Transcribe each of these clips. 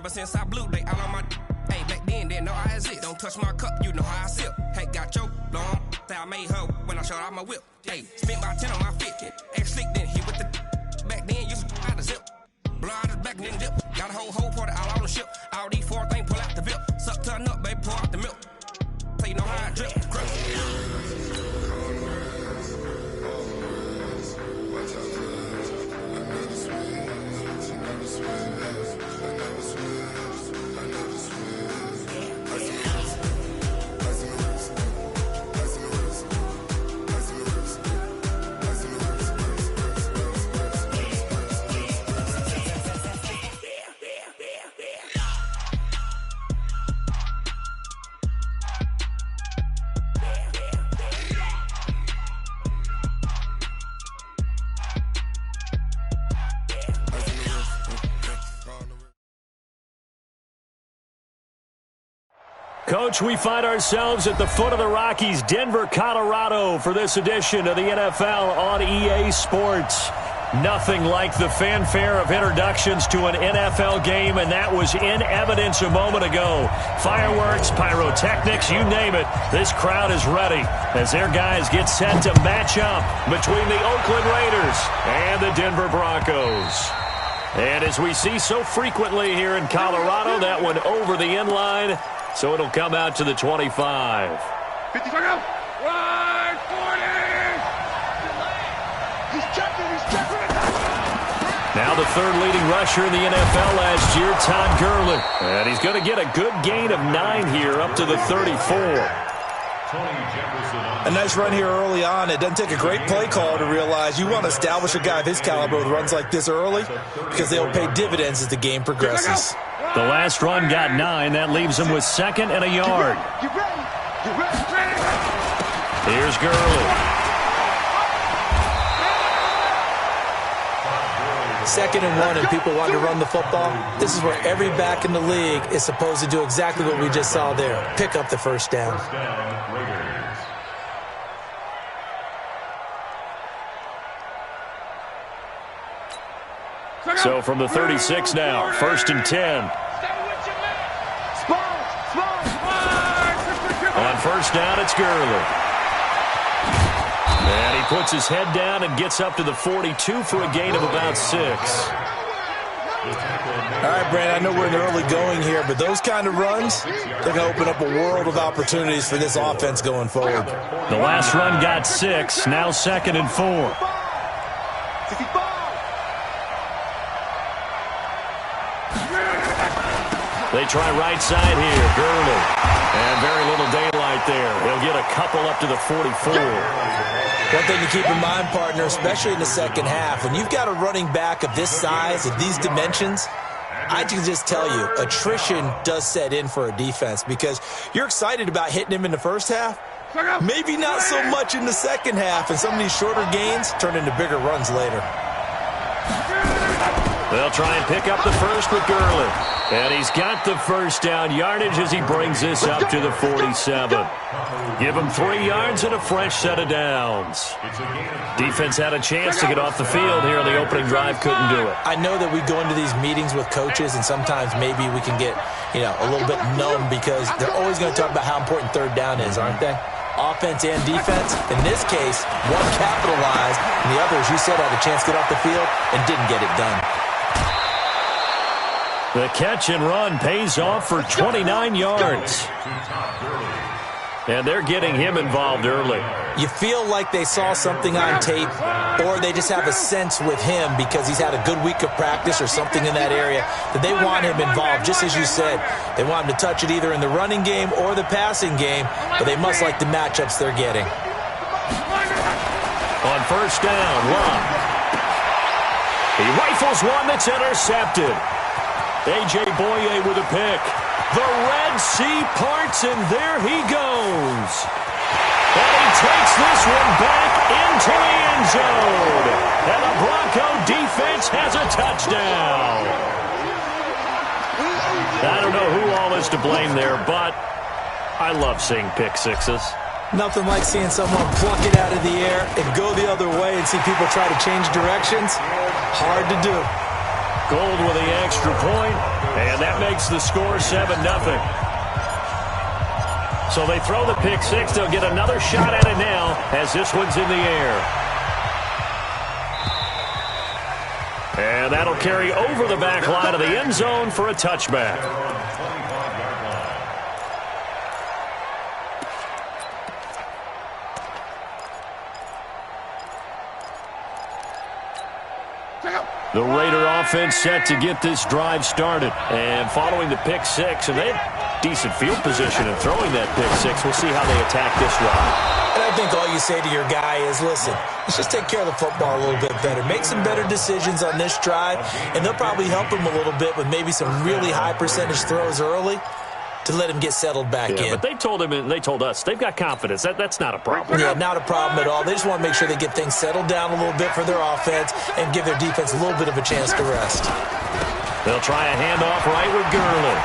Ever since I blew, they all on my hey, back then, didn't know I exist. Don't touch my cup, you know how I sip. Hey, got your long, say I made her when I showed out my whip. Hey, spent about 10 on my fit. Ex-slick, then hit with the back then, used to out the zip. Blow out his back, then dip. Got a whole party all on the ship. All these 4 things, pull out the VIP. Suck, turn up, baby, pour out the milk. So you know how I drip. Coach, we find ourselves at the foot of the Rockies, Denver, Colorado, for this edition of the NFL on EA Sports. Nothing like the fanfare of introductions to an NFL game, and that was in evidence a moment ago. Fireworks, pyrotechnics, you name it. This crowd is ready as their guys get set to match up between the Oakland Raiders and the Denver Broncos. And as we see so frequently here in Colorado, that one over the end line. So it'll come out to the 25. 50 strike out. Right, 40. He's checking. Now the third leading rusher in the NFL last year, Todd Gurley. And he's going to get a good gain of 9 here up to the 34. A nice run here early on. It doesn't take a great play call to realize you want to establish a guy of his caliber with runs like this early because they'll pay dividends as the game progresses. The last run got 9. That leaves him with 2nd and a yard. Here's Gurley. 2nd and 1 and people want to run the football. This is where every back in the league is supposed to do exactly what we just saw there. Pick up the first down. So from the 36 now, 1st and 10. On first down, it's Gurley. And he puts his head down and gets up to the 42 for a gain of about 6. All right, Brandon, I know we're in the early going here, but those kind of runs, they're going to open up a world of opportunities for this offense going forward. The last run got 6, now 2nd and 4. They try right side here, Gurley. And very little daylight there. They'll get a couple up to the 44. One thing to keep in mind, partner, especially in the second half, when you've got a running back of this size, of these dimensions, I can just tell you, attrition does set in for a defense because you're excited about hitting him in the first half. Maybe not so much in the second half, and some of these shorter gains turn into bigger runs later. They'll try and pick up the first with Gurley. And he's got the first down yardage as he brings this up to the 47. Give him 3 yards and a fresh set of downs. Defense had a chance to get off the field here on the opening drive, couldn't do it. I know that we go into these meetings with coaches, and sometimes maybe we can get, a little bit numb because they're always going to talk about how important third down is, aren't they? Offense and defense. In this case, one capitalized, and the other, as you said, had a chance to get off the field and didn't get it done. The catch and run pays off for 29 yards. And they're getting him involved early. You feel like they saw something on tape, or they just have a sense with him because he's had a good week of practice or something in that area that they want him involved. Just as you said, they want him to touch it either in the running game or the passing game, but they must like the matchups they're getting. On first down, Love. He rifles one that's intercepted. A.J. Boye with a pick. The Red Sea parts, and there he goes. And he takes this one back into the end zone. And the Bronco defense has a touchdown. I don't know who all is to blame there, but I love seeing pick sixes. Nothing like seeing someone pluck it out of the air and go the other way and see people try to change directions. Hard to do. Gould with the extra point, and that makes the score 7-0. So they throw the pick six. They'll get another shot at it now as this one's in the air. And that'll carry over the back line of the end zone for a touchback. The Raider offense set to get this drive started. And following the pick six, and they had decent field position in throwing that pick six. We'll see how they attack this drive. And I think all you say to your guy is, listen, let's just take care of the football a little bit better. Make some better decisions on this drive, and they'll probably help him a little bit with maybe some really high percentage throws early to let him get settled back in. But they told him, and they told us, they've got confidence. That's not a problem. Yeah, not a problem at all. They just want to make sure they get things settled down a little bit for their offense and give their defense a little bit of a chance to rest. They'll try a handoff right with Gurley.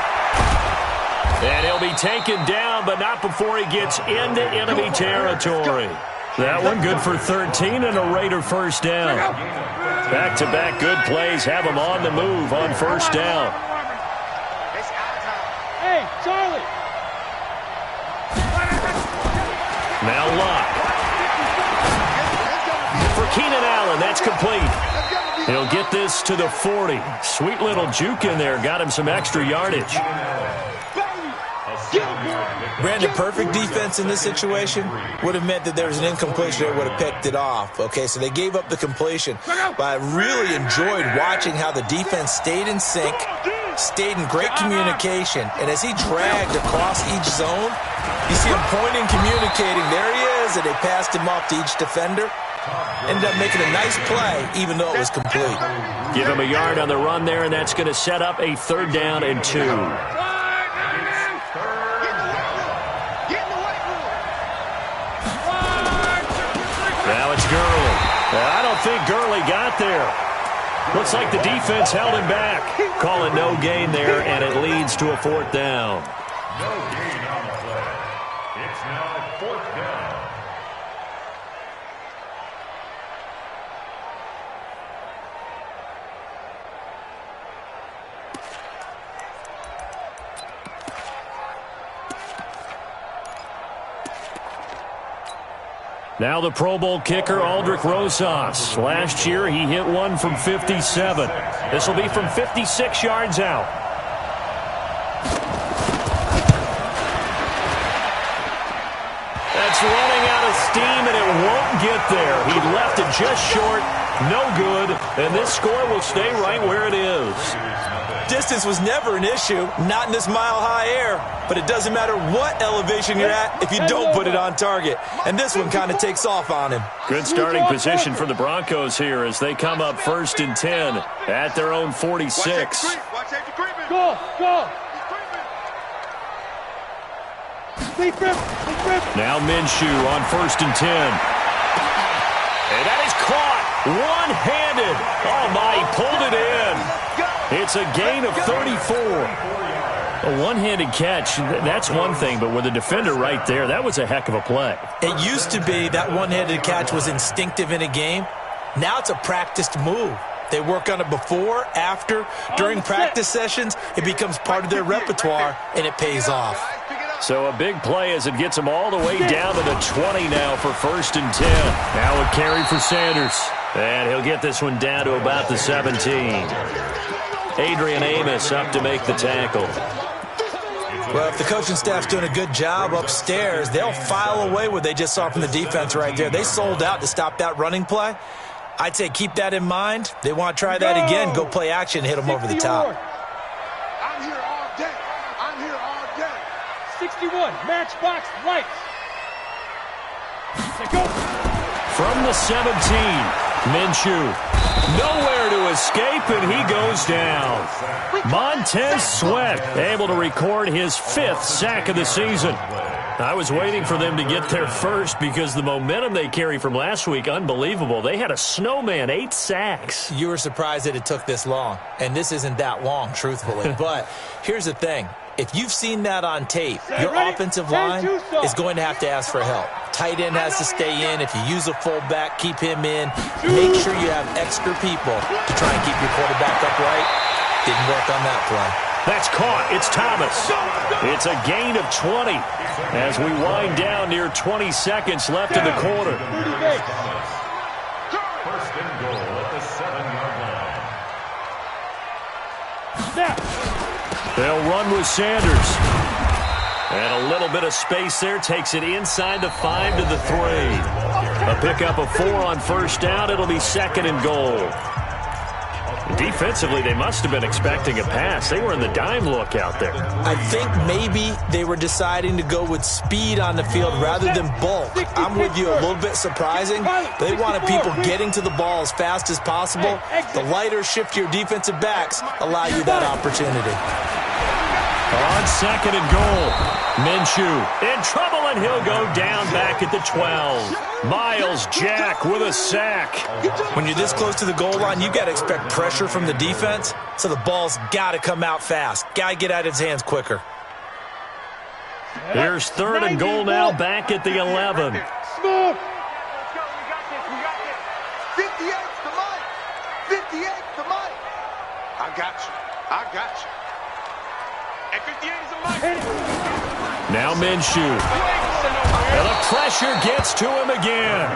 And he'll be taken down, but not before he gets into enemy territory. That one good for 13 and a Raider first down. Back-to-back good plays have him on the move on first down. Hey, Charlie! Now Locke. For Keenan Allen, that's complete. He'll get this to the 40. Sweet little juke in there. Got him some extra yardage. Brandon, perfect defense in this situation would have meant that there was an incompletion that would have picked it off. Okay, so they gave up the completion. But I really enjoyed watching how the defense stayed in sync, stayed in great communication. And as he dragged across each zone, you see him pointing, communicating. There he is, and they passed him off to each defender. Ended up making a nice play, even though it was complete. Give him a yard on the run there, and that's going to set up a 3rd down and 2. Now it's Gurley. I don't think Gurley got there. Looks like the defense held him back. Calling no gain there, and it leads to a 4th down. No gain on the play. It's now 4th down. Now the Pro Bowl kicker, Aldrick Rosas. Last year, he hit one from 57. This will be from 56 yards out. That's running out of steam, and it won't get there. He left it just short, no good, and this score will stay right where it is. Distance was never an issue, not in this mile-high air, but it doesn't matter what elevation you're at if you don't put it on target. And this one kind of takes off on him. Good starting position for the Broncos here as they come up 1st and 10 at their own 46. Go! Now Minshew on 1st and 10. And that is caught one-handed. Oh, my, he pulled it in. It's a gain of 34. A one-handed catch, that's one thing, but with a defender right there, that was a heck of a play. It used to be that one-handed catch was instinctive in a game. Now it's a practiced move. They work on it before, after, during practice sessions. It becomes part of their repertoire, and it pays off. So a big play as it gets him all the way down to the 20 now for 1st and 10. Now a carry for Sanders. And he'll get this one down to about the 17. Adrian Amos up to make the tackle. Well, if the coaching staff's doing a good job upstairs, they'll file away what they just saw from the defense right there. They sold out to stop that running play. I'd say keep that in mind. They want to try that again, go play action, hit them over the top. I'm here all day. 61, matchbox lights. Go. From the 17, Minshew. Nowhere to escape, and he goes down. Montez Sweat able to record his 5th sack of the season. I was waiting for them to get there first because the momentum they carry from last week, unbelievable. They had a snowman, 8 sacks. You were surprised that it took this long, and this isn't that long, truthfully. But here's the thing. If you've seen that on tape, your offensive line is going to have to ask for help. Tight end has to stay in. If you use a fullback, keep him in. Make sure you have extra people to try and keep your quarterback upright. Didn't work on that play. That's caught. It's Thomas. It's a gain of 20 as we wind down near 20 seconds left in the quarter. First and goal at the 7-yard line. They'll run with Sanders. And a little bit of space there. Takes it inside the 5 to the 3. A pickup of 4 on first down. It'll be second and goal. Defensively, they must have been expecting a pass. They were in the dime look out there. I think maybe they were deciding to go with speed on the field rather than bulk. I'm with you, a little bit surprising. They wanted people getting to the ball as fast as possible. The lighter, shiftier defensive backs allow you that opportunity. On second and goal, Minshew in trouble, and he'll go down back at the 12. Miles Jack with a sack. When you're this close to the goal line, you got to expect pressure from the defense, so the ball's got to come out fast. Got to get out of his hands quicker. Here's third and goal now, back at the 11. Smooth. Let's go. We got this. We got this. 58's the money. 58's the money. I got you. I got you. And 58 is the money. Now Minshew. And the pressure gets to him again.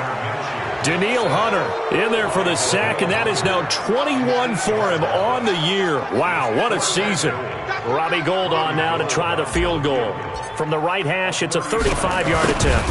Danielle Hunter in there for the sack, and that is now 21 for him on the year. Wow, what a season. Robbie Gould on now to try the field goal. From the right hash, it's a 35-yard attempt.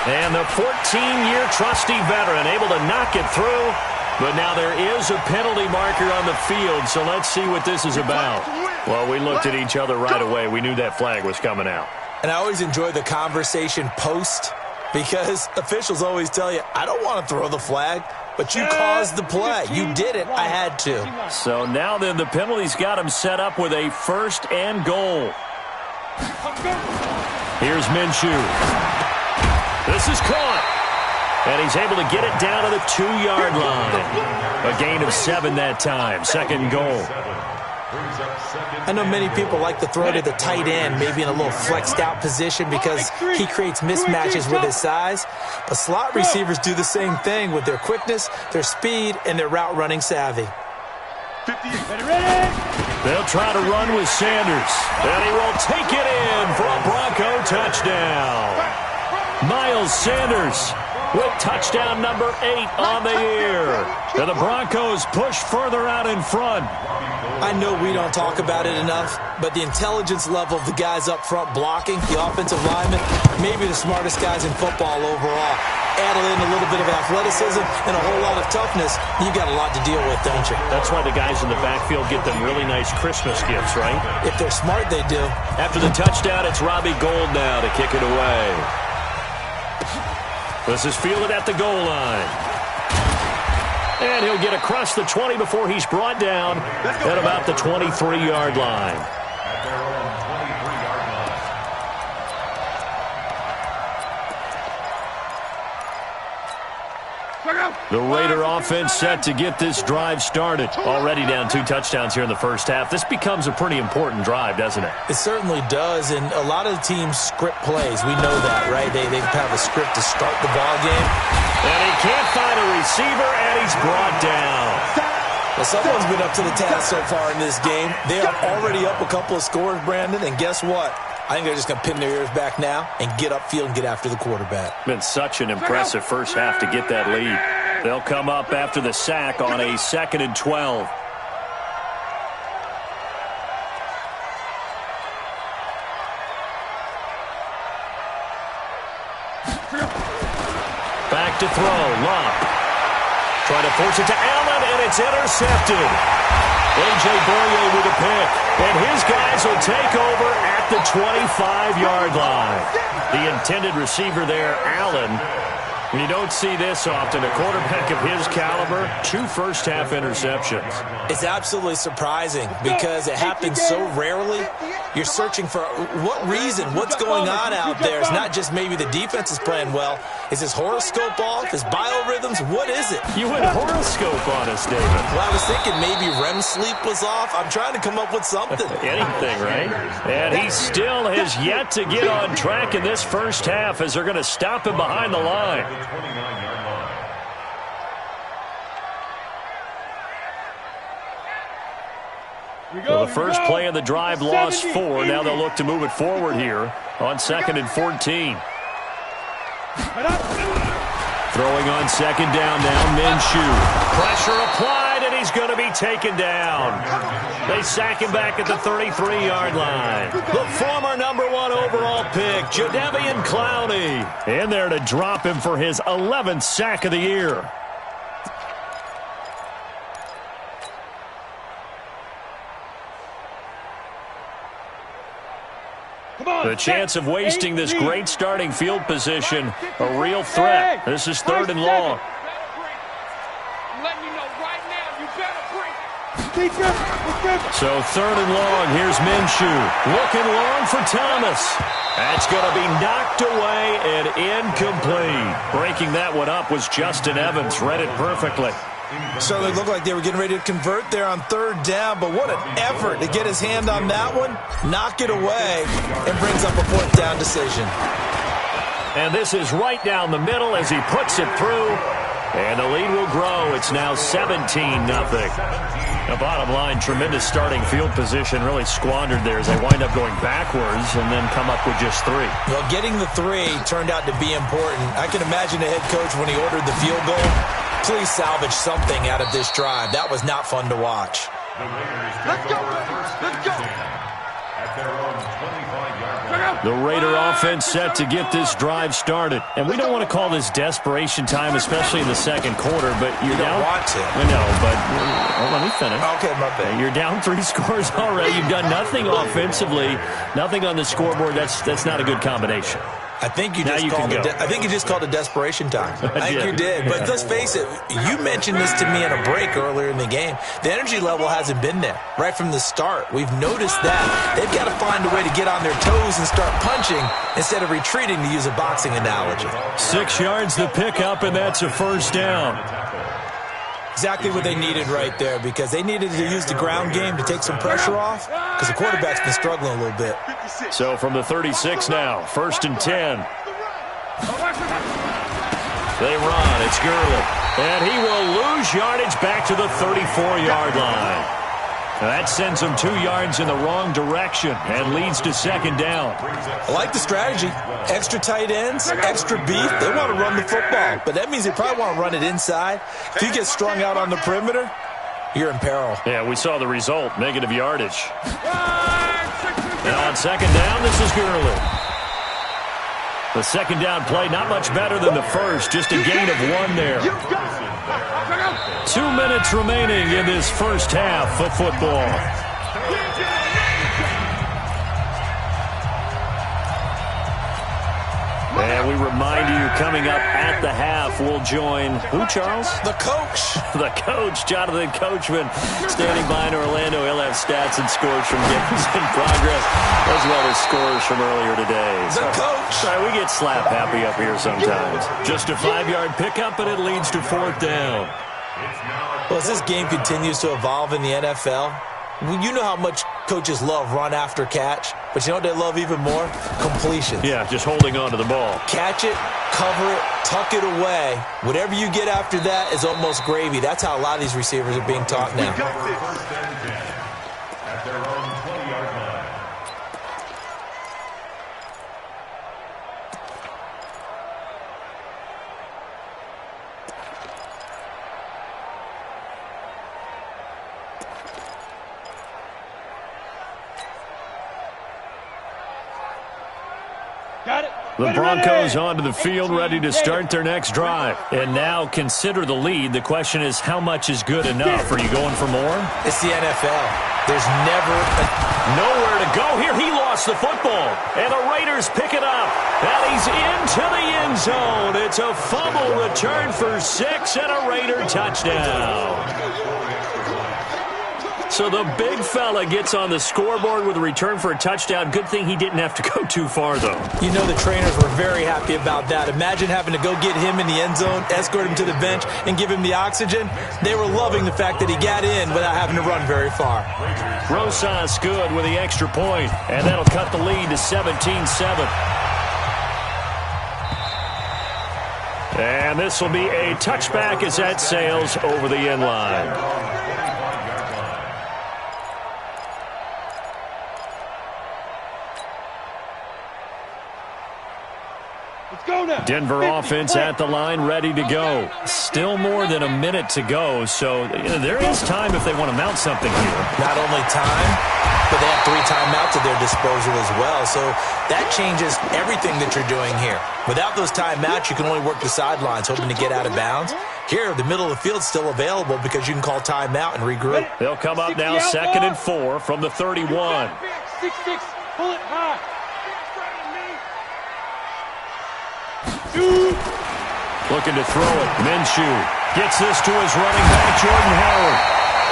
And the 14-year trusty veteran able to knock it through. But now there is a penalty marker on the field, so let's see what this is about. Well, we looked at each other right away. We knew that flag was coming out. And I always enjoy the conversation post, because officials always tell you, I don't want to throw the flag, but you caused the play. You did it. I had to. So now then the penalty's got him set up with a first and goal. Here's Minshew. This is caught. And he's able to get it down to the 2-yard line. A gain of 7 that time. Second goal. I know many people like to throw to the tight end, maybe in a little flexed out position because he creates mismatches with his size. But slot receivers do the same thing with their quickness, their speed, and their route running savvy. They'll try to run with Sanders. And he will take it in for a Bronco touchdown. Miles Sanders with touchdown number 8 on the year. And the Broncos push further out in front. I know we don't talk about it enough, but the intelligence level of the guys up front blocking, the offensive linemen, maybe the smartest guys in football overall. Add in a little bit of athleticism and a whole lot of toughness, you got a lot to deal with, don't you? That's why the guys in the backfield get them really nice Christmas gifts, right? If they're smart, they do. After the touchdown, it's Robbie Gould now to kick it away. This is fielded at the goal line. And he'll get across the 20 before he's brought down at about the 23-yard line. At their own 23-yard line. The Raider offense set to get this drive started. Already down 2 touchdowns here in the first half. This becomes a pretty important drive, doesn't it? It certainly does, and a lot of the teams script plays. We know that, right? They have a script to start the ball game. And he can't find a receiver, and he's brought down. Well, someone's been up to the task so far in this game. They are already up a couple of scores, Brandon, and guess what? I think they're just going to pin their ears back now and get upfield and get after the quarterback. Been such an impressive first half to get that lead. They'll come up after the sack on a 2nd and 12. Back to throw. Love. Trying to force it to Allen, and it's intercepted. A.J. Boye with a pick. And his guys will take over at the 25-yard line. The intended receiver there, Allen. You don't see this often. A quarterback of his caliber, 2 first-half interceptions. It's absolutely surprising because it happens so rarely. You're searching for what reason, what's going on out there. It's not just maybe the defense is playing well. Is his horoscope off? His biorhythms? What is it? You went horoscope on us, David. Well, I was thinking maybe REM sleep was off. I'm trying to come up with something. Anything, right? And he still has yet to get on track in this first half as they're going to stop him behind the line. Well, the first play of the drive lost 4. Now they'll look to move it forward here on 2nd and 14. Throwing on 2nd down now, Minshew. Pressure applied, and he's going to be taken down. They sack him back at the 33-yard line. The former #1 overall pick, Jadeveon Clowney, in there to drop him for his 11th sack of the year. The chance of wasting this great starting field position, a real threat. This is 3rd and long. So 3rd and long, here's Minshew. Looking long for Thomas. That's going to be knocked away and incomplete. Breaking that one up was Justin Evans. Read it perfectly. Certainly looked like they were getting ready to convert there on 3rd down, but what an effort to get his hand on that one, knock it away, and brings up a 4th down decision. And this is right down the middle as he puts it through, and the lead will grow. It's now 17-0. The bottom line, tremendous starting field position, really squandered there as they wind up going backwards and then come up with just 3. Well, getting the 3 turned out to be important. I can imagine the head coach when he ordered the field goal. Please salvage something out of this drive. That was not fun to watch. Let's go. Let's go. At their own 25-yard line. The Raider offense set to get this drive started. And we don't want to call this desperation time, especially in the 2nd quarter, but you're You down. don't want to. I know, but let me finish. Okay, my bad. You're down 3 scores already. You've done nothing offensively, nothing on the scoreboard. That's not a good combination. I think you Now just you called can it. go. I think you just called it desperation time. I think did. you did. But let's face it. You mentioned this to me in a break earlier in the game. The energy level hasn't been there right from the start. We've noticed that they've got to find a way to get on their toes and start punching instead of retreating, to use a boxing analogy. 6 yards the pickup, and that's a 1st down. Exactly what they needed right there, because they needed to use the ground game to take some pressure off, because the quarterback's been struggling a little bit. So from the 36 now, 1st and 10. They run. It's Gurley. And he will lose yardage back to the 34-yard line. That sends him 2 yards in the wrong direction and leads to 2nd down. I like the strategy. Extra tight ends, extra beef. They want to run the football, but that means they probably want to run it inside. If you get strung out on the perimeter, you're in peril. Yeah, we saw the result, negative yardage. And on 2nd down, this is Gurley. The 2nd down play, not much better than the first, just a gain of 1 there. 2 minutes remaining in this first half of football. And we remind you, coming up at the half, we'll join who, Charles? The coach. The coach, Jonathan Coachman, standing by in Orlando. He'll have stats and scores from games in progress, as well as scores from earlier today. The coach. Sorry, we get slap happy up here sometimes. Just a 5-yard pickup, and it leads to 4th down. Well, as this game continues to evolve in the NFL, you know how much coaches love run after catch, but you know what they love even more? Completion. Yeah, just holding on to the ball. Catch it, cover it, tuck it away. Whatever you get after that is almost gravy. That's how a lot of these receivers are being taught now. At their own 20-yard line. The Broncos onto the field, ready to start their next drive. And now consider the lead. The question is, how much is good enough? Are you going for more? It's the NFL. There's never Nowhere to go here. He lost the football. And the Raiders pick it up. And he's into the end zone. It's a fumble return for 6 and a Raider touchdown. So the big fella gets on the scoreboard with a return for a touchdown. Good thing he didn't have to go too far, though. You know the trainers were very happy about that. Imagine having to go get him in the end zone, escort him to the bench, and give him the oxygen. They were loving the fact that he got in without having to run very far. Rosas good with the extra point, and that'll cut the lead to 17-7. And this will be a touchback as that sails over the end line. Denver offense at the line, ready to go. Still more than a minute to go, so there is time if they want to mount something here. Not only time, but they have 3 timeouts at their disposal as well, so that changes everything that you're doing here. Without those timeouts, you can only work the sidelines, hoping to get out of bounds. Here, the middle of the field's still available because you can call timeout and regroup. They'll come up now 2nd and 4 from the 31. 6-6, pull it high. Looking to throw it. Minshew gets this to his running back, Jordan Howard.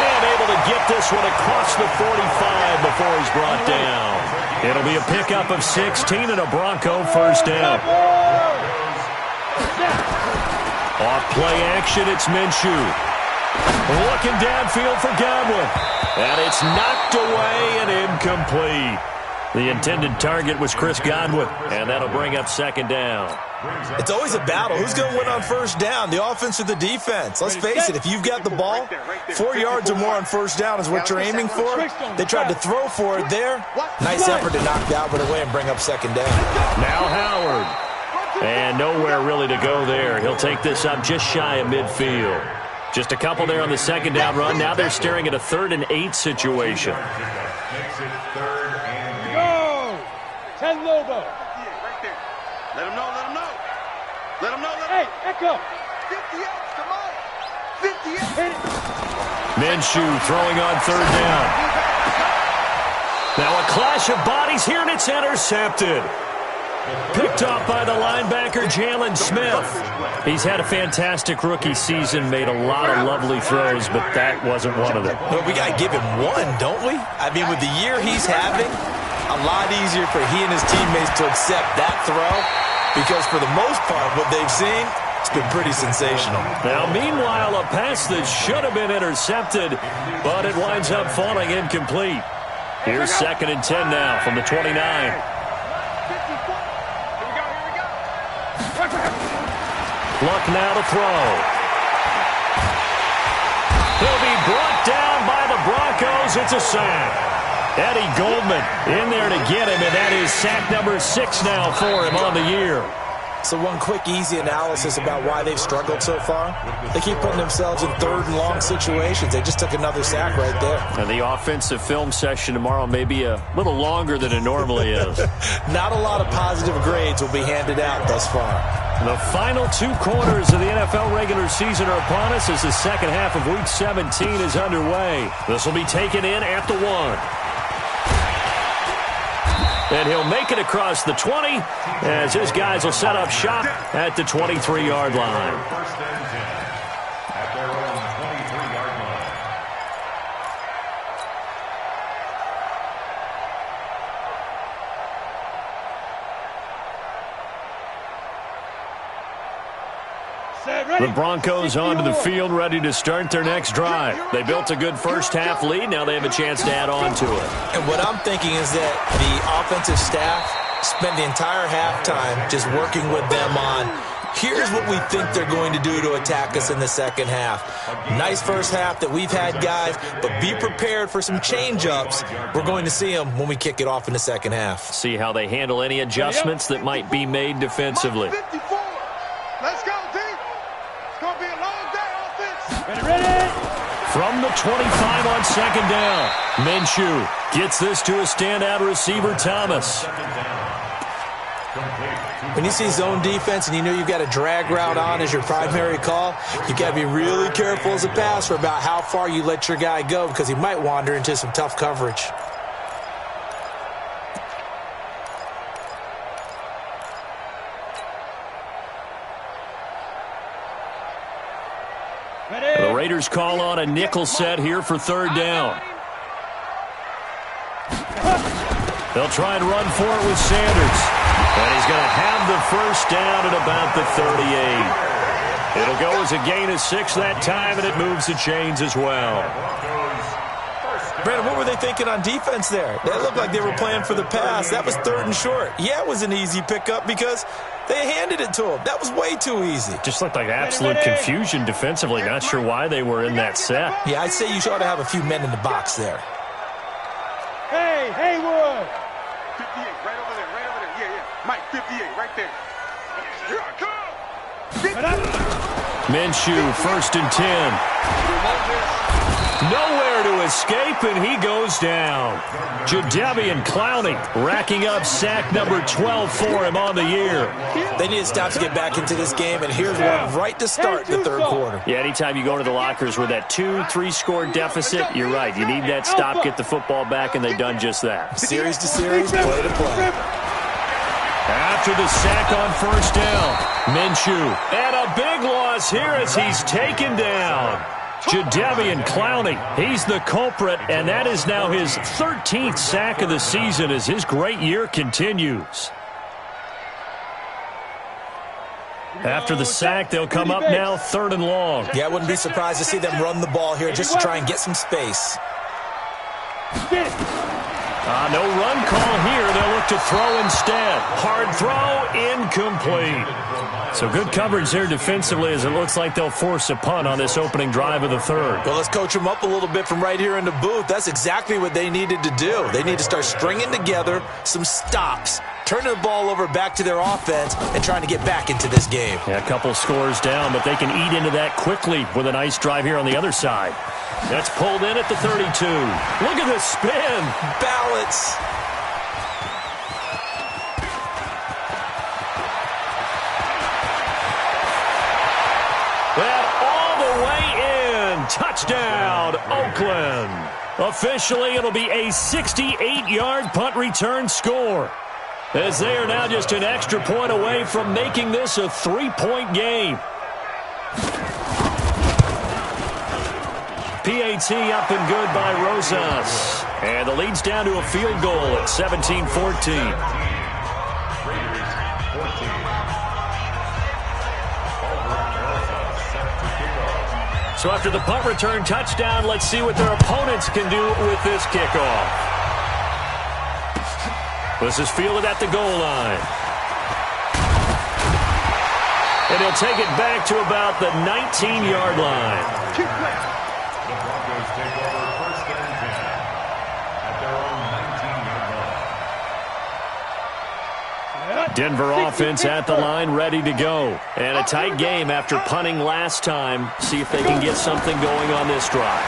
And able to get this one across the 45 before he's brought down. It'll be a pickup of 16 and a Bronco first down. Off play action, it's Minshew. Looking downfield for Godwin. And it's knocked away and incomplete. The intended target was Chris Godwin, and that'll bring up 2nd down. It's always a battle. Who's going to win on first down, the offense or the defense? Let's face it, if you've got the ball, 4 yards or more on first down is what you're aiming for. They tried to throw for it there. Nice effort to knock Godwin away and bring up 2nd down. Now Howard. And nowhere really to go there. He'll take this up just shy of midfield. Just a couple there on the 2nd down run. Now they're staring at a 3rd and 8 situation. Makes it 3rd and 8. Go! 10 Lobo. Right there. Let him know, let him know. Let him know, let him Hey, Echo. 58 to Mike. 58. Hit it. Minshew throwing on 3rd down. Now a clash of bodies here, and it's intercepted. Picked off by the linebacker, Jalen Smith. He's had a fantastic rookie season, made a lot of lovely throws, but that wasn't one of them. Well, we got to give him one, don't we? I mean, with the year he's having, a lot easier for he and his teammates to accept that throw because for the most part, what they've seen, it's been pretty sensational. Now, meanwhile, a pass that should have been intercepted, but it winds up falling incomplete. Here's 2nd and 10 now from the 29. Luck now to throw. He'll be brought down by the Broncos. It's a sack. Eddie Goldman in there to get him, and that is sack number 6 now for him on the year. So one quick, easy analysis about why they've struggled so far. They keep putting themselves in 3rd and long situations. They just took another sack right there. And the offensive film session tomorrow may be a little longer than it normally is. Not a lot of positive grades will be handed out thus far. The final 2 quarters of the NFL regular season are upon us as the 2nd half of Week 17 is underway. This will be taken in at the 1. And he'll make it across the 20 as his guys will set up shop at the 23-yard line. 1st and 10 at their own 23-yard line. The Broncos onto the field, ready to start their next drive. They built a good first half lead. Now they have a chance to add on to it. And what I'm thinking is that the offensive staff spent the entire halftime just working with them on, here's what we think they're going to do to attack us in the 2nd half. Nice first half that we've had, guys, but be prepared for some change-ups. We're going to see them when we kick it off in the 2nd half. See how they handle any adjustments that might be made defensively. 54. Let's go, team. It's going to be a long day, offense. Ready? From the 25 on 2nd down, Minshew gets this to a standout receiver, Thomas. When you see zone defense and you know you've got a drag route on as your primary call, you got to be really careful as a passer about how far you let your guy go because he might wander into some tough coverage. The Raiders call on a nickel set here for 3rd down. They'll try and run for it with Sanders. And he's going to have the first down at about the 38. It'll go as a gain of 6 that time, and it moves the chains as well. Brandon, what were they thinking on defense there? They looked like they were playing for the pass. That was 3rd and short. Yeah, it was an easy pickup because they handed it to him. That was way too easy. Just looked like absolute confusion defensively. Not sure why they were in that set. Yeah, I'd say you ought to have a few men in the box there. Hey, Haywood! 58, right over there, right over there. Yeah. Mike, 58, right there. Here I come! Minshew, 1st and 10. Nowhere to escape, and he goes down. Jadeveon Clowney racking up sack number 12 for him on the year. They need to stop to get back into this game, and here's one right to start the 3rd quarter. Yeah, anytime you go into the lockers with that 2-3 score deficit, you're right. You need that stop, get the football back, and they've done just that. Series to series, play to play. After the sack on 1st down, Minshew. And a big loss here as he's taken down. Jadeveon Clowney, he's the culprit, and that is now his 13th sack of the season as his great year continues. After the sack, they'll come up now 3rd and long. Yeah, I wouldn't be surprised to see them run the ball here just to try and get some space. No run call here. They'll look to throw instead. Hard throw, incomplete. So good coverage there defensively as it looks like they'll force a punt on this opening drive of the 3rd. Well, let's coach them up a little bit from right here in the booth. That's exactly what they needed to do. They need to start stringing together some stops, turning the ball over back to their offense, and trying to get back into this game. Yeah, a couple scores down, but they can eat into that quickly with a nice drive here on the other side. That's pulled in at the 32. Look at the spin. Balance. And all the way in. Touchdown, Oakland. Officially, it'll be a 68-yard punt return score, as they are now just an extra point away from making this a 3-point game. PAT up and good by Rosas. And the lead's down to a field goal at 17-14. So after the punt return touchdown, let's see what their opponents can do with this kickoff. This is fielded at the goal line. And he'll take it back to about the 19-yard line. The Broncos take over 1st and 10 at their own 19-yard line. Denver offense at the line, ready to go. And a tight game after punting last time. See if they can get something going on this drive.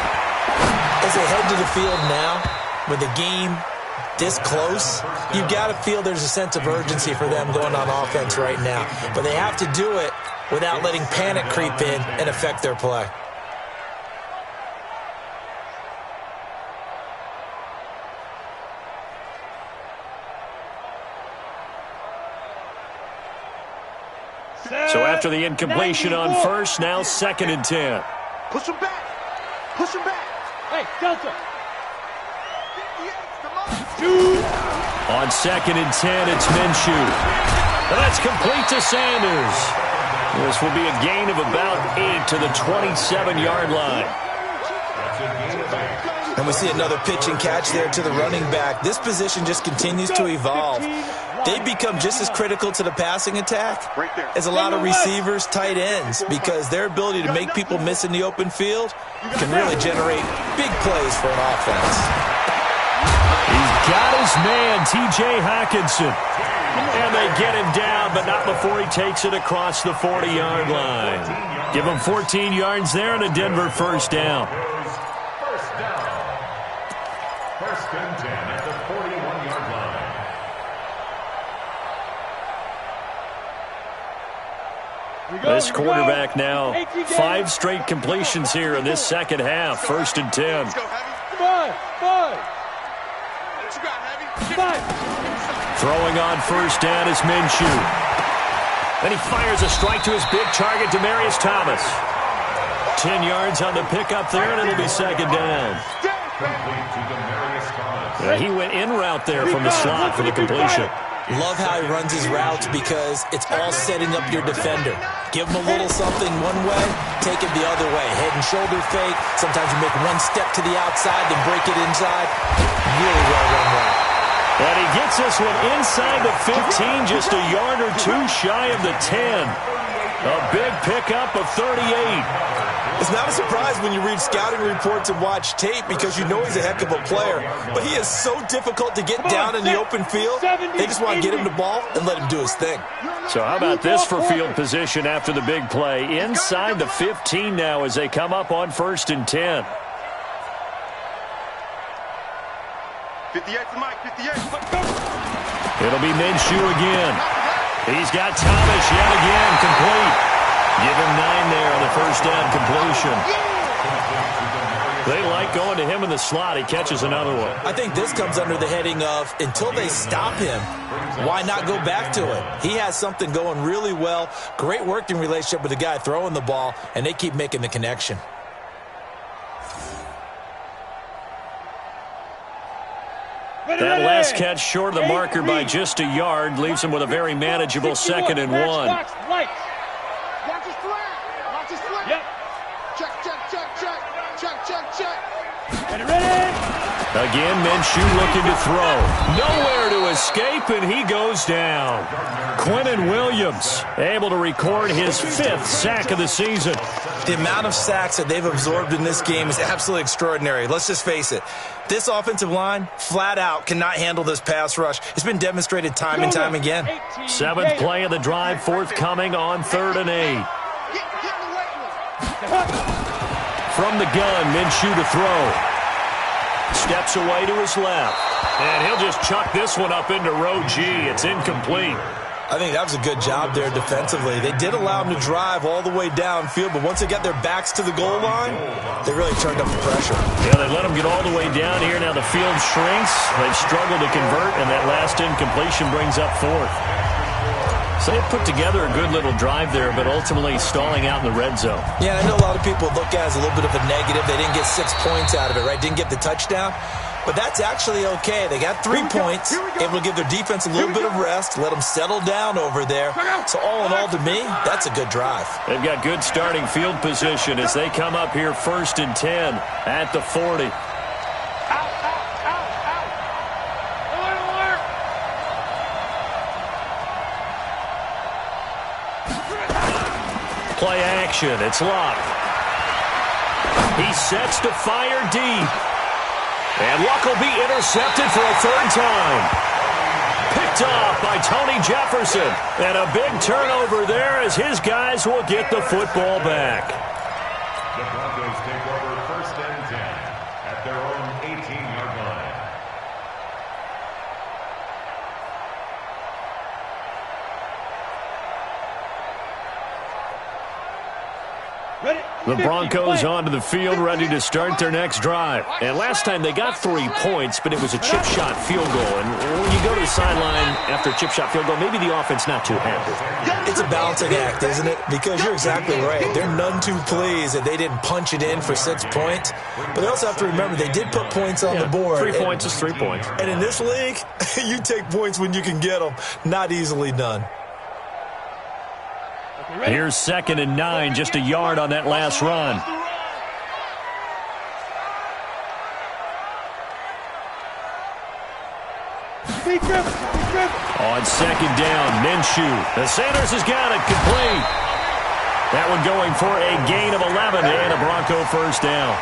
As they head to the field now, with the game this close, you got to feel there's a sense of urgency for them going on offense right now. But they have to do it without letting panic creep in and affect their play. So after the incompletion on first, now 2nd and 10. Push him back. Push him back. Hey, Delta. 58, On 2nd and 10, it's Minshew. And that's complete to Sanders. This will be a gain of about 8 to the 27-yard line. And we see another pitch and catch there to the running back. This position just continues to evolve. They become just as critical to the passing attack as a lot of receivers, tight ends, because their ability to make people miss in the open field can really generate big plays for an offense. He's got his man, T.J. Hockenson. And they get him down, but not before he takes it across the 40-yard line. Give him 14 yards there and a Denver first down. First down. 1st and 10 at the 41-yard line. This quarterback now, 5 straight completions here in this second half. 1st and 10. Let's go, Heavy. Five. What you got, Heavy? Throwing on first down is Minshew. Then he fires a strike to his big target, Demaryius Thomas. 10 yards on the pickup there, and it'll be 2nd down. Complete to Demaryius Thomas. He went in route there from the slot for the completion. Love how he runs his routes because it's all setting up your defender. Give him a little something one way, take it the other way. Head and shoulder fake. Sometimes you make one step to the outside, then break it inside. Really well run route. And he gets this one inside the 15, just a yard or two shy of the 10. A big pickup of 38. It's not a surprise when you read scouting reports and watch tape because you know he's a heck of a player. But he is so difficult to get down in the open field. They just want to get him the ball and let him do his thing. So how about this for field position after the big play? Inside the 15 now as they come up on 1st and 10. 58 to Mike, 58. It'll be Minshew again. He's got Thomas yet again, complete. Give him 9 there on the first down completion. They like going to him in the slot. He catches another one. I think this comes under the heading of until they stop him, why not go back to it? He has something going really well. Great working relationship with the guy throwing the ball, and they keep making the connection. That last catch short of the marker by just a yard leaves him with a very manageable 2nd and 1. Watch his flag. Watch his flag. Yep. Check, check, check, check. Check, check, check. Ready. Again, Minshew looking to throw. Nowhere to escape, and he goes down. Quinnen Williams able to record his 5th sack of the season. The amount of sacks that they've absorbed in this game is absolutely extraordinary. Let's just face it. This offensive line, flat out, cannot handle this pass rush. It's been demonstrated time and time again. 7th play of the drive, forthcoming on 3rd and 8. From the gun, Minshew to throw. Steps away to his left. And he'll just chuck this one up into row G. It's incomplete. I think that was a good job there defensively. They did allow him to drive all the way downfield, but once they got their backs to the goal line, they really turned up the pressure. Yeah, they let him get all the way down here. Now the field shrinks. They've struggled to convert, and that last incompletion brings up 4th. So they put together a good little drive there, but ultimately stalling out in the red zone. Yeah, I know a lot of people look at it as a little bit of a negative. They didn't get 6 points out of it, right? Didn't get the touchdown. But that's actually okay. They got 3 points, able to give their defense a little bit of rest, let them settle down over there. So all in all, to me, that's a good drive. They've got good starting field position as they come up here 1st and 10 at the 40. Play action. It's locked. He sets to fire deep. And Luck will be intercepted for a 3rd time. Picked off by Tony Jefferson. And a big turnover there as his guys will get the football back. The Broncos take over 1st and 10 at their own 18-yard line. The Broncos onto the field, ready to start their next drive. And last time they got 3 points, but it was a chip shot field goal. And when you go to the sideline after a chip shot field goal, maybe the offense not too happy. It's a balancing act, isn't it? Because you're exactly right. They're none too pleased that they didn't punch it in for 6 points. But they also have to remember they did put points on the board. 3 points is 3 points. And in this league, you take points when you can get them. Not easily done. Here's 2nd and 9, just a yard on that last run. On 2nd down, Minshew. The Sanders has got it complete. That one going for a gain of 11 and a Bronco 1st down.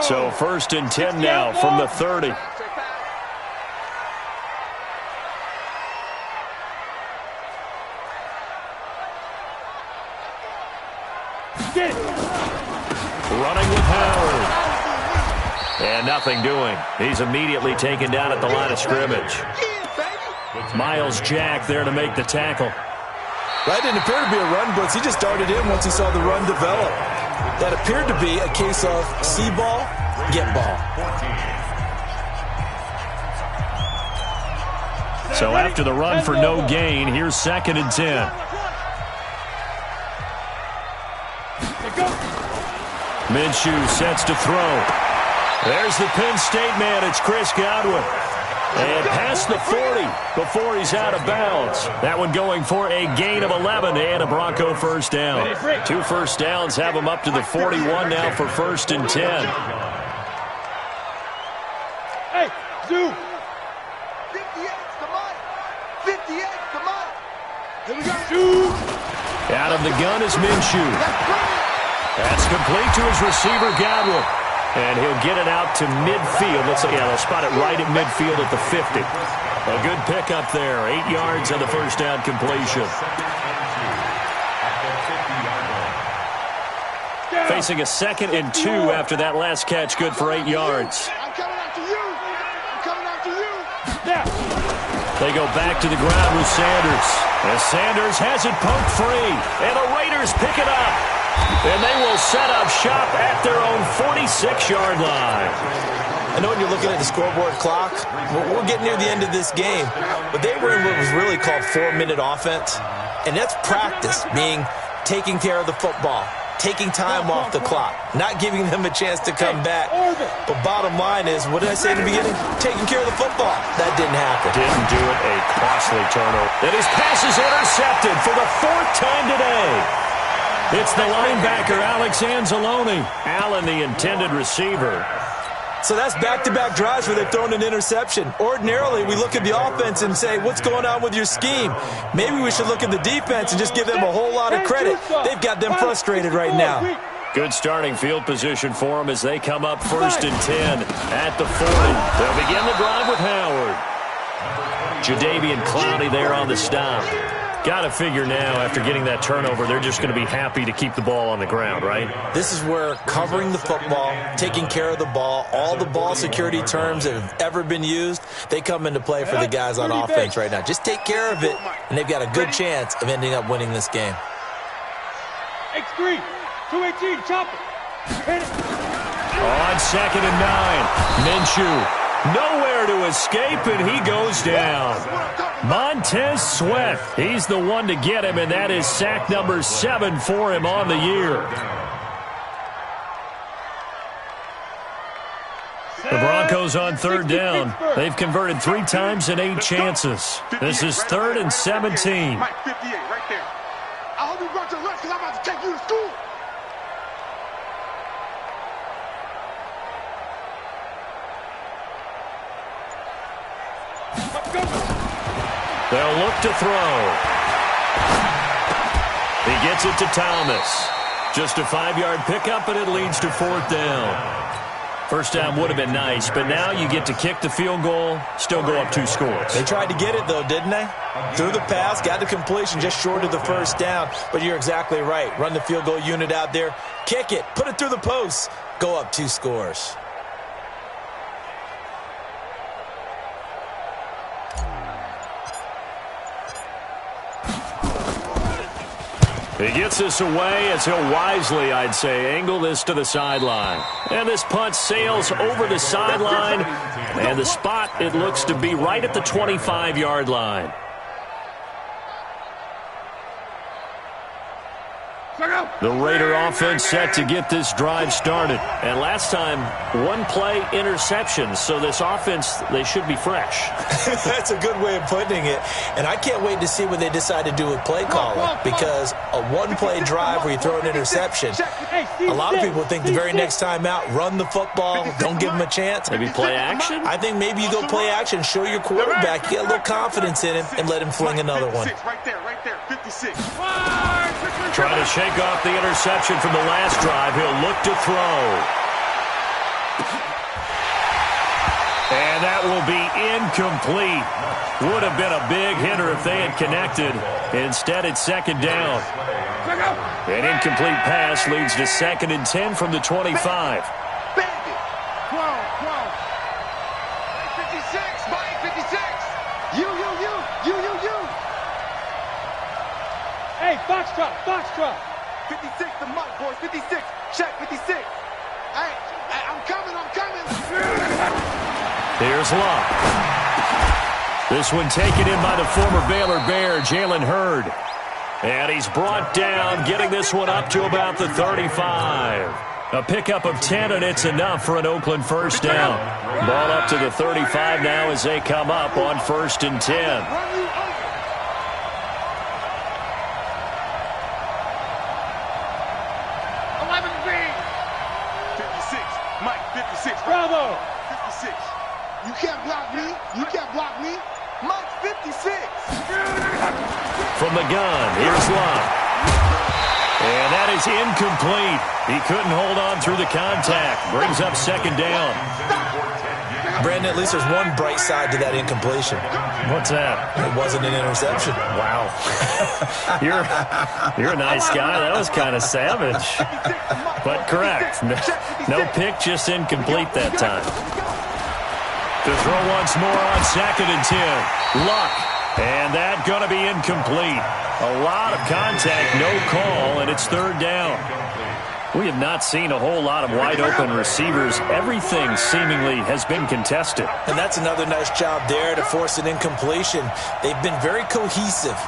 So 1st and 10 now from the 30. Running with Howard. And nothing doing. He's immediately taken down at the line of scrimmage. Miles Jack there to make the tackle. That didn't appear to be a run blitz. He just darted in once he saw the run develop. That appeared to be a case of see ball, get ball. So after the run for no gain, here's 2nd and 10. Minshew sets to throw. There's the Penn State man. It's Chris Godwin. And past the 40 before he's out of bounds. That one going for a gain of 11 and a Bronco first down. 2 first downs have him up to the 41 now for 1st and 10. Hey, Zoo. 58's the Mike. 58's the Mike. Here we go. Zoo. Out of the gun is Minshew. That's complete to his receiver, Godwin. And he'll get it out to midfield. Looks like, they'll spot it right at midfield at the 50. A good pickup there. 8 yards on the first down completion. Facing a 2nd and 2 after that last catch. Good for 8 yards. I'm coming after you. I'm coming after you. Yeah. They go back to the ground with Sanders. As Sanders has it poked free. And the Raiders pick it up. And they will set up shop at their own 46-yard line. I know when you're looking at the scoreboard clock, we're getting near the end of this game, but they were in what was really called 4-minute offense. And that's practice, meaning taking care of the football, taking time off the clock, not giving them a chance to come back. But bottom line is, what did I say in the beginning? Taking care of the football. That didn't happen. Didn't do it. A costly turnover. And his pass is intercepted for the 4th time today. It's the linebacker, Alex Anzalone. Allen, the intended receiver. So that's back-to-back drives where they've thrown an interception. Ordinarily, we look at the offense and say, what's going on with your scheme? Maybe we should look at the defense and just give them a whole lot of credit. They've got them frustrated right now. Good starting field position for them as they come up 1st and 10 at the 40. They'll begin the drive with Howard. Jadeveon Clowney there on the stop. Got to figure now, after getting that turnover, they're just going to be happy to keep the ball on the ground, right? This is where covering the football, taking care of the ball, all the ball security terms that have ever been used, they come into play for the guys on offense right now. Just take care of it, and they've got a good chance of ending up winning this game. X3, 218, chop it. Hit it. On 2nd and 9, Minshew. Nowhere to escape, and he goes down. Montez Sweat, he's the one to get him, and that is sack number 7 for him on the year. The Broncos on 3rd down. They've converted 3 times in 8 chances. This is 3rd and 17. Mike, 58 right there. I hope you brought your lunch because I'm about to take you to school. They'll look to throw. He gets it to Thomas. Just a 5-yard pickup, and it leads to 4th down. First down would have been nice, but now you get to kick the field goal, still go up 2 scores. They tried to get it, though, didn't they? Threw the pass, got the completion just short of the first down. But you're exactly right. Run the field goal unit out there, kick it, put it through the post, go up 2 scores. He gets this away as he'll wisely, I'd say, angle this to the sideline. And this punt sails over the sideline. And the spot, it looks to be right at the 25-yard line. The Raider offense set to get this drive started. And last time, 1-play interception. So this offense, they should be fresh. That's a good way of putting it. And I can't wait to see what they decide to do with play calling. Because a 1-play drive where you throw an interception, a lot of people think the very next time out, run the football, don't give them a chance. Maybe play action? I think maybe you go play action, show your quarterback, get a little confidence in him, and let him fling another one. Right there, 56. Trying to shake off the interception from the last drive. He'll look to throw. And that will be incomplete. Would have been a big hitter if they had connected. Instead, it's 2nd down. An incomplete pass leads to 2nd and 10 from the 25. Bandit. 56, Mike, 56. You. Hey, Foxtrot. 56, the Mike, boys, 56. Check, 56. Hey, I'm coming. Here's Luck. This one taken in by the former Baylor Bear, Jalen Hurd. And he's brought down, getting this one up to about the 35. A pickup of 10, and it's enough for an Oakland first down. Ball up to the 35 now as they come up on 1st and 10. Bravo! 56. You can't block me. You can't block me. Mike 56. From the gun, here's Love. And that is incomplete. He couldn't hold on through the contact. Brings up 2nd down. Brandon, at least there's one bright side to that incompletion. What's that? It wasn't an interception. Wow. You're a nice guy. That was kind of savage. But correct. No pick, just incomplete that time. To throw once more on 2nd and 10. Luck. And that going to be incomplete. A lot of contact, no call, and it's 3rd down. We have not seen a whole lot of wide-open receivers. Everything seemingly has been contested. And that's another nice job there to force an incompletion. They've been very cohesive,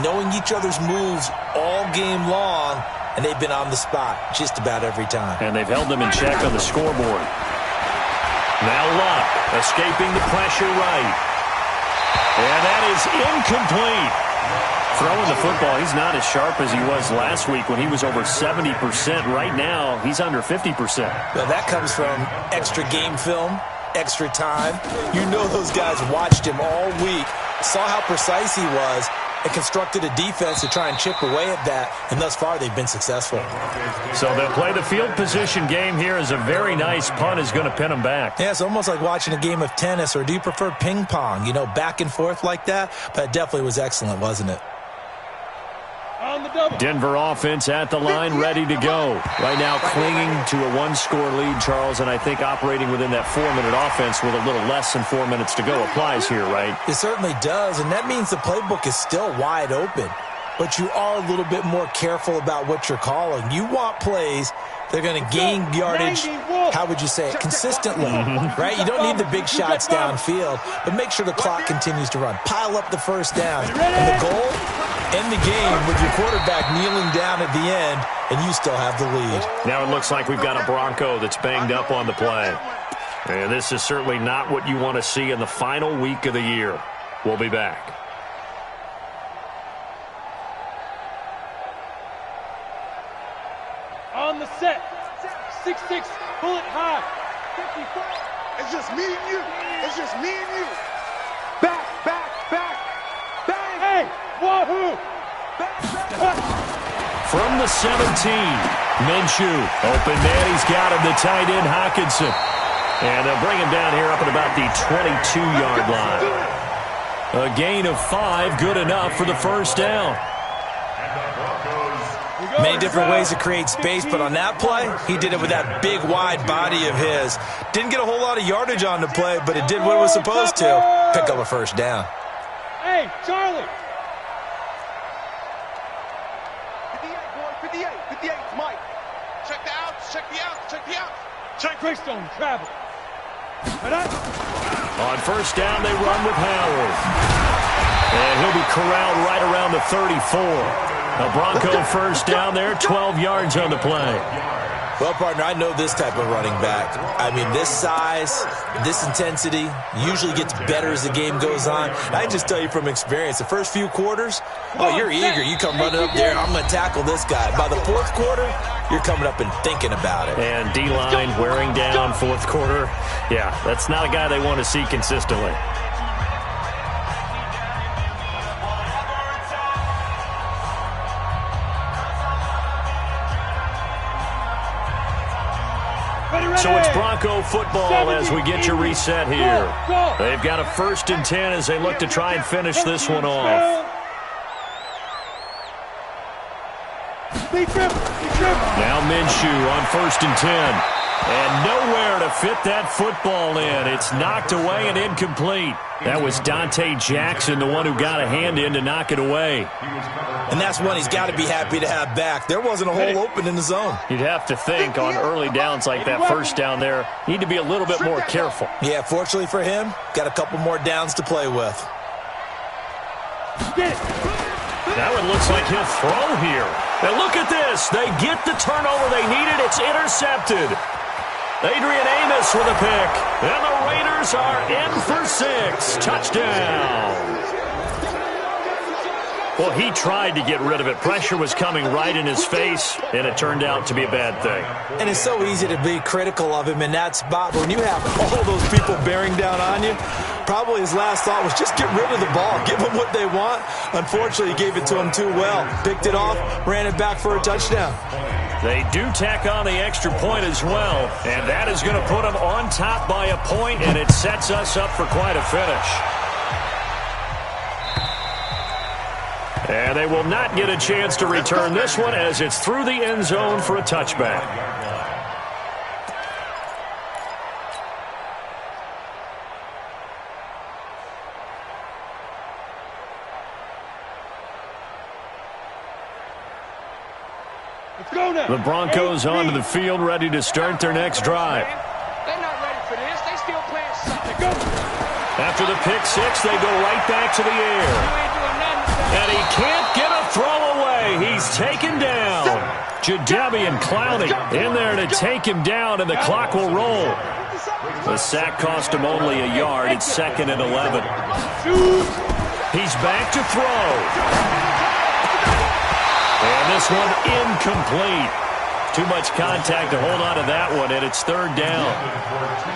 knowing each other's moves all game long, and they've been on the spot just about every time. And they've held them in check on the scoreboard. Now Luck, escaping the pressure right. And that is incomplete. Throwing the football, he's not as sharp as he was last week when he was over 70%. Right now, he's under 50%. Well, that comes from extra game film, extra time. You know those guys watched him all week, saw how precise he was, and constructed a defense to try and chip away at that, and thus far they've been successful. So they'll play the field position game here as a very nice punt is going to pin them back. Yeah, it's almost like watching a game of tennis, or do you prefer ping pong? You know, back and forth like that? But it definitely was excellent, wasn't it? Denver offense at the line, ready to go. Right now clinging to a 1-score lead, Charles, and I think operating within that 4-minute offense with a little less than 4 minutes to go applies here, right? It certainly does, and that means the playbook is still wide open. But you are a little bit more careful about what you're calling. You want plays that are going to gain yardage, how would you say it, consistently, right? You don't need the big shots downfield, but make sure the clock continues to run. Pile up the first down. And the goal, end the game with your quarterback kneeling down at the end, and you still have the lead. Now it looks like we've got a Bronco that's banged up on the play. And this is certainly not what you want to see in the final week of the year. We'll be back. On the set, 6-6, pull it high. It's just me and you. It's just me and you. Back, back, back, bang. Hey, wahoo! From the 17, Minshew, open man, he's got him, the tight end, Hockenson. And they'll bring him down here up at about the 22-yard line. A gain of 5, good enough for the first down. Many different ways to create space, but on that play, he did it with that big, wide body of his. Didn't get a whole lot of yardage on the play, but it did what it was supposed to. Pick up a first down. Hey, Charlie. 58, boy, 58, 58, Mike. Check the outs, check the outs, check the outs. Check Greystone, travel. On first down, they run with Howard. And he'll be corralled right around the 34. A Bronco first down there, 12 yards on the play. Well, partner, I know this type of running back. I mean, this size, this intensity usually gets better as the game goes on. And I just tell you from experience, the first few quarters, oh, you're eager. You come running up there, I'm going to tackle this guy. By the fourth quarter, you're coming up and thinking about it. And D-line wearing down fourth quarter. Yeah, that's not a guy they want to see consistently. So it's Bronco football as we get you reset here. They've got a 1st and 10 as they look to try and finish this one off. Now Minshew on 1st and 10. And nowhere to fit that football in. It's knocked away and incomplete. That was Dante Jackson, the one who got a hand in to knock it away. And that's one he's got to be happy to have back. There wasn't a hole open in the zone. You'd have to think on early downs like that first down there, need to be a little bit more careful. Yeah, fortunately for him, got a couple more downs to play with. Now it looks like he'll throw here. And look at this. They get the turnover they needed. It's intercepted. Adrian Amos with a pick. And the Raiders are in for 6. Touchdown. Well, he tried to get rid of it. Pressure was coming right in his face, and it turned out to be a bad thing. And it's so easy to be critical of him in that spot. But when you have all those people bearing down on you, probably his last thought was just get rid of the ball. Give them what they want. Unfortunately, he gave it to them too well. Picked it off, ran it back for a touchdown. They do tack on the extra point as well, and that is going to put them on top by a point, and it sets us up for quite a finish. And they will not get a chance to return this one as it's through the end zone for a touchback. Let's go now. The Broncos onto the field, ready to start their next drive. They're not ready for this. They still playing something. Go. After the pick six, they go right back to the air. And he can't get a throw away. He's taken down. Jadeveon Clowney in there to take him down, and the clock will roll. The sack cost him only a yard. It's 2nd and 11. He's back to throw. And this one incomplete. Too much contact to hold on to that one, and it's 3rd down.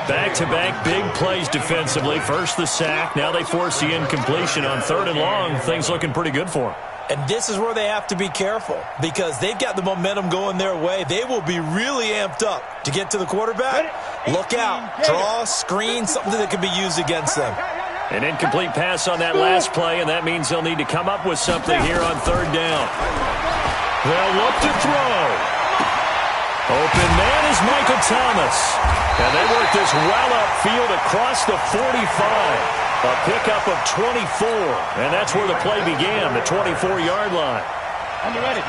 Back-to-back big plays defensively. First the sack. Now they force the incompletion on 3rd and long. Things looking pretty good for them. And this is where they have to be careful because they've got the momentum going their way. They will be really amped up to get to the quarterback. Look out. Draw, screen, something that can be used against them. An incomplete pass on that last play, and that means they'll need to come up with something here on 3rd down. They'll look to throw. Open man is Michael Thomas. And they work this well upfield across the 45. A pickup of 24. And that's where the play began, the 24-yard line. On the ready.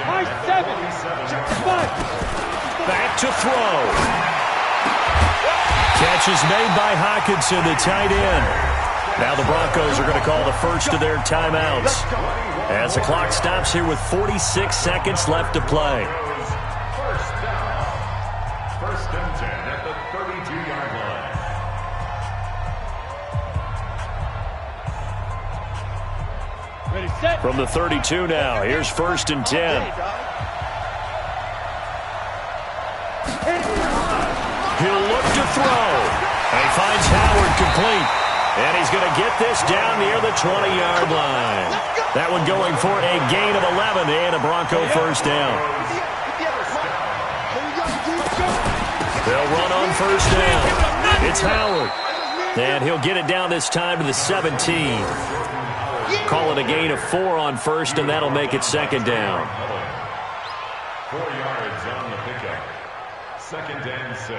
High 7. Back to throw. Catch is made by Hockenson, the tight end. Now the Broncos are going to call the first of their timeouts as the clock stops here with 46 seconds left to play. First and 10 at the 32-yard line. Ready, set. From the 32 now, here's 1st and 10. He'll look to throw. And he finds Howard complete. And he's going to get this down near the 20-yard line. That one going for a gain of 11 and a Bronco first down. They'll run on first down. It's Howard. And he'll get it down this time to the 17. Call it a gain of 4 on first, and that'll make it 2nd down. 4 yards on the pickup. 2nd and 6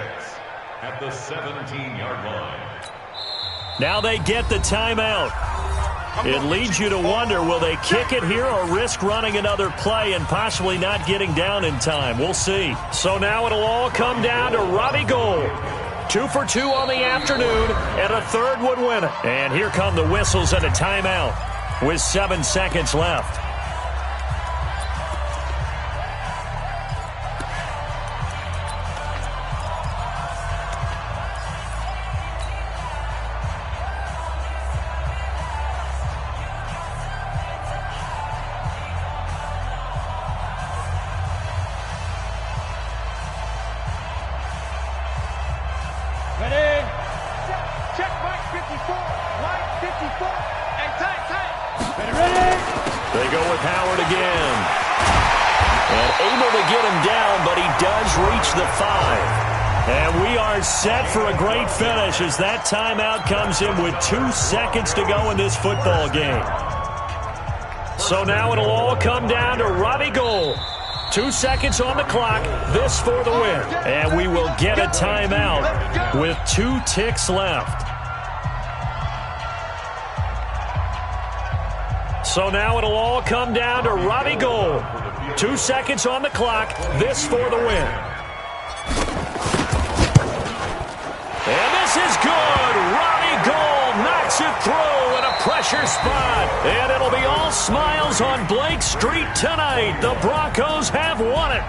at the 17-yard line. Now they get the timeout. It leads you to wonder, will they kick it here or risk running another play and possibly not getting down in time? We'll see. So now it'll all come down to Robbie Gould. 2 for 2 on the afternoon, and a 3rd would win it. And here come the whistles and a timeout with 7 seconds left. Set for a great finish as that timeout comes in with 2 seconds to go in this football game. So now it'll all come down to Robbie Gould. 2 seconds on the clock, this for the win. And we will get a timeout with 2 ticks left. So now it'll all come down to Robbie Gould. 2 seconds on the clock, this for the win. And this is good. smiles on Blake Street tonight. The Broncos have won it.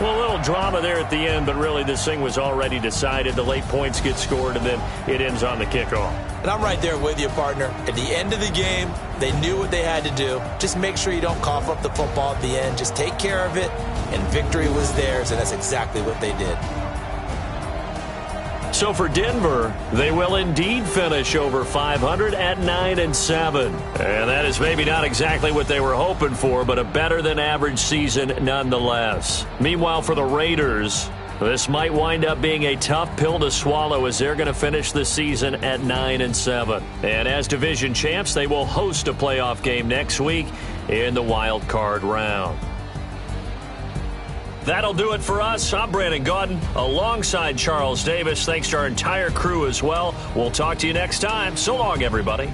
Well, a little drama there at the end, but really this thing was already decided. The late points get scored, and then it ends on the kickoff. And I'm right there with you, partner. At the end of the game, they knew what they had to do. Just make sure you don't cough up the football at the end. Just take care of it, and victory was theirs, and that's exactly what they did. So for Denver, they will indeed finish over 500 at 9-7. And that is maybe not exactly what they were hoping for, but a better-than-average season nonetheless. Meanwhile, for the Raiders, this might wind up being a tough pill to swallow as they're going to finish the season at 9-7. And as division champs, they will host a playoff game next week in the wild card round. That'll do it for us. I'm Brandon Gaudin alongside Charles Davis. Thanks to our entire crew as well. We'll talk to you next time. So long, everybody.